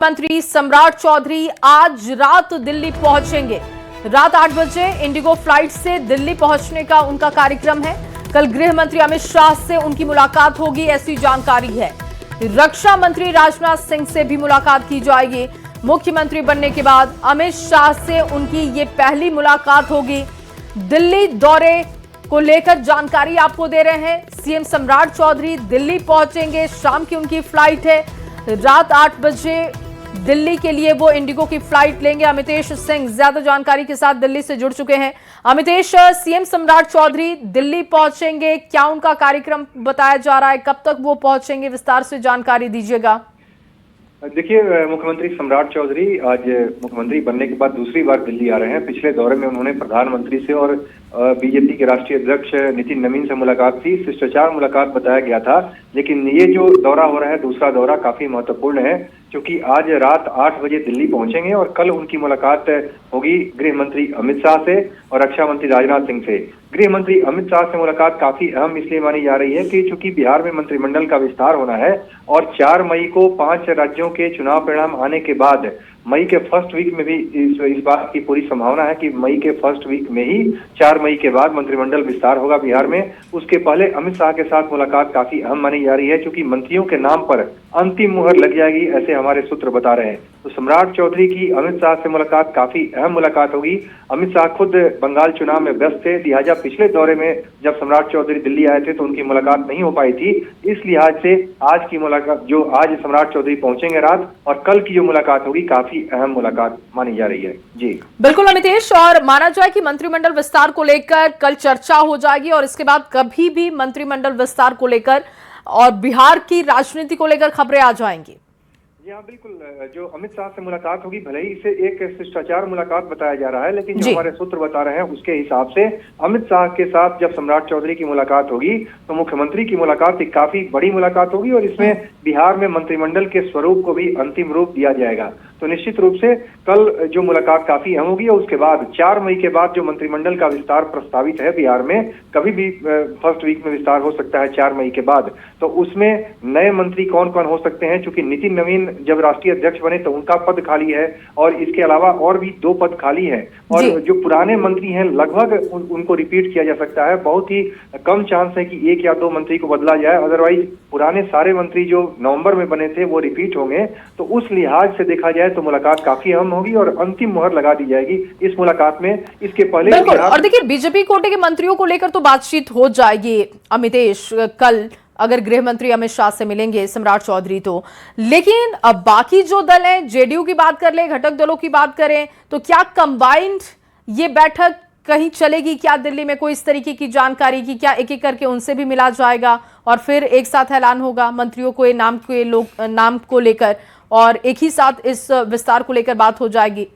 मंत्री सम्राट चौधरी आज रात दिल्ली पहुंचेंगे। रात 8 बजे इंडिगो फ्लाइट से दिल्ली पहुंचने का उनका कार्यक्रम है। कल गृह मंत्री अमित शाह से उनकी मुलाकात होगी, ऐसी जानकारी है। रक्षा मंत्री राजनाथ सिंह से भी मुलाकात की जाएगी। मुख्यमंत्री बनने के बाद अमित शाह से उनकी ये पहली मुलाकात होगी। दिल्ली दौरे को लेकर जानकारी आपको दे रहे हैं। सीएम सम्राट चौधरी दिल्ली पहुंचेंगे, शाम की उनकी फ्लाइट है। रात 8 बजे दिल्ली के लिए वो इंडिगो की फ्लाइट लेंगे। अमितेश सिंह ज्यादा जानकारी के साथ दिल्ली से जुड़ चुके हैं। अमितेश, सीएम सम्राट चौधरी दिल्ली पहुंचेंगे, क्या उनका कार्यक्रम बताया जा रहा है, कब तक वो पहुंचेंगे, विस्तार से जानकारी दीजिएगा। देखिए, मुख्यमंत्री सम्राट चौधरी आज मुख्यमंत्री बनने के बाद दूसरी बार दिल्ली आ रहे हैं। पिछले दौरे में उन्होंने प्रधानमंत्री से और बीजेपी के राष्ट्रीय अध्यक्ष नितिन नवीन से मुलाकात की। शिष्टाचार मुलाकात बताया गया था, लेकिन ये जो दौरा हो रहा है, दूसरा दौरा, काफी महत्वपूर्ण है, क्योंकि आज रात 8 बजे दिल्ली पहुंचेंगे और कल उनकी मुलाकात होगी गृह मंत्री अमित शाह से और रक्षा मंत्री राजनाथ सिंह से। गृह मंत्री अमित शाह से मुलाकात काफी अहम इसलिए मानी जा रही है कि चूंकि बिहार में मंत्रिमंडल का विस्तार होना है और 4 मई को 5 राज्यों के चुनाव परिणाम आने के बाद मई के फर्स्ट वीक में भी इस बात की पूरी संभावना है कि मई के फर्स्ट वीक में ही 4 मई के बाद मंत्रिमंडल विस्तार होगा बिहार में। उसके पहले अमित शाह के साथ मुलाकात काफी अहम मानी जा रही है, क्योंकि मंत्रियों के नाम पर अंतिम मुहर लग जाएगी, ऐसे हमारे सूत्र बता रहे हैं। तो सम्राट चौधरी की अमित शाह से मुलाकात काफी अहम मुलाकात होगी। अमित शाह खुद बंगाल चुनाव में व्यस्त थे, लिहाजा पिछले दौरे में जब सम्राट चौधरी दिल्ली आए थे तो उनकी मुलाकात नहीं हो पाई थी। इस लिहाज से आज की मुलाकात, जो आज सम्राट चौधरी पहुंचेंगे रात, और कल की जो मुलाकात होगी, काफी अहम मुलाकात मानी जा रही है। जी बिल्कुल अमितेश, और माना जाए कि मंत्रिमंडल विस्तार को लेकर कल चर्चा हो जाएगी और इसके बाद कभी भी मंत्रिमंडल विस्तार को लेकर और बिहार की राजनीति को लेकर खबरें आ जाएंगी। हाँ बिल्कुल, जो अमित शाह से मुलाकात होगी, भले ही इसे एक शिष्टाचार मुलाकात बताया जा रहा है, लेकिन जो हमारे सूत्र बता रहे हैं उसके हिसाब से अमित शाह के साथ जब सम्राट चौधरी की मुलाकात होगी तो मुख्यमंत्री की मुलाकात एक काफी बड़ी मुलाकात होगी और इसमें बिहार में मंत्रिमंडल के स्वरूप को भी अंतिम रूप दिया जाएगा। तो निश्चित रूप से कल जो मुलाकात काफी अहम होगी और उसके बाद 4 मई के बाद जो मंत्रिमंडल का विस्तार प्रस्तावित है बिहार में, कभी भी फर्स्ट वीक में विस्तार हो सकता है 4 मई के बाद, तो उसमें नए मंत्री कौन कौन हो सकते हैं। चूंकि नितिन नवीन जब राष्ट्रीय अध्यक्ष बने तो उनका पद खाली है और इसके अलावा और भी 2 पद खाली हैं और जो पुराने मंत्री हैं लगभग उनको रिपीट किया जा सकता है। बहुत ही कम चांस है कि 1 या 2 मंत्री को बदला जाए, अदरवाइज पुराने सारे मंत्री जो नवंबर में बने थे वो रिपीट होंगे। तो उस लिहाज से देखा जाए तो मुलाकात काफी अहम होगी और अंतिम मुहर लगा दी जाएगी इस मुलाकात में। इसके पहले बिल्कुल, और देखिए बीजेपी कोटे के मंत्रियों को लेकर तो बातचीत हो जाएगी अमितेश, कल अगर गृह मंत्री अमित शाह से मिलेंगे सम्राट चौधरी तो, लेकिन अब बाकी जो दल हैं, जेडीयू की बात कर ले, घटक दलों की बात करें तो क्या कंबाइंड ये बैठक कहीं चलेगी क्या दिल्ली में? कोई इस तरीके की जानकारी की क्या एक एक करके उनसे भी मिला जाएगा और फिर एक साथ ऐलान होगा मंत्रियों को नाम को लेकर और एक ही साथ इस विस्तार को लेकर बात हो जाएगी?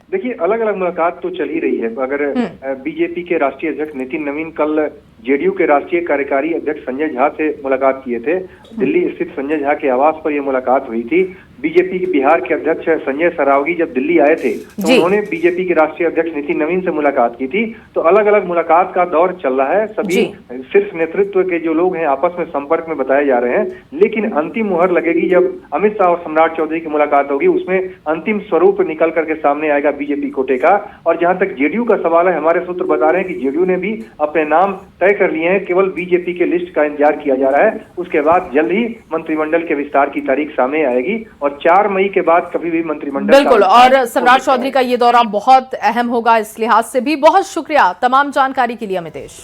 देखिए, अलग अलग मुलाकात तो चल ही रही है। अगर बीजेपी के राष्ट्रीय अध्यक्ष नितिन नवीन कल जेडीयू के राष्ट्रीय कार्यकारी अध्यक्ष संजय झा से मुलाकात किए थे। दिल्ली स्थित संजय झा के आवास पर यह मुलाकात हुई थी। बीजेपी के बिहार के अध्यक्ष संजय सरावगी जब दिल्ली आए थे तो उन्होंने बीजेपी के राष्ट्रीय अध्यक्ष नितिन नवीन से मुलाकात की थी। तो अलग अलग मुलाकात का दौर चल रहा है। सभी शीर्ष नेतृत्व के जो लोग हैं आपस में संपर्क में बताए जा रहे हैं, लेकिन अंतिम मुहर लगेगी जब अमित शाह और सम्राट चौधरी की मुलाकात होगी। उसमें अंतिम स्वरूप निकल करके सामने आएगा बीजेपी कोटे का। और जहां तक जेडीयू का सवाल है, हमारे सूत्र बता रहे हैं कि जेडीयू ने भी अपने नाम तय कर लिए हैं, केवल बीजेपी के लिस्ट का इंतजार किया जा रहा है। उसके बाद जल्द ही मंत्रिमंडल के विस्तार की तारीख सामने आएगी और 4 मई के बाद कभी भी मंत्रिमंडल। बिल्कुल, और सम्राट चौधरी का ये दौरा बहुत अहम होगा इस लिहाज से भी। बहुत शुक्रिया तमाम जानकारी के लिए अमितेश।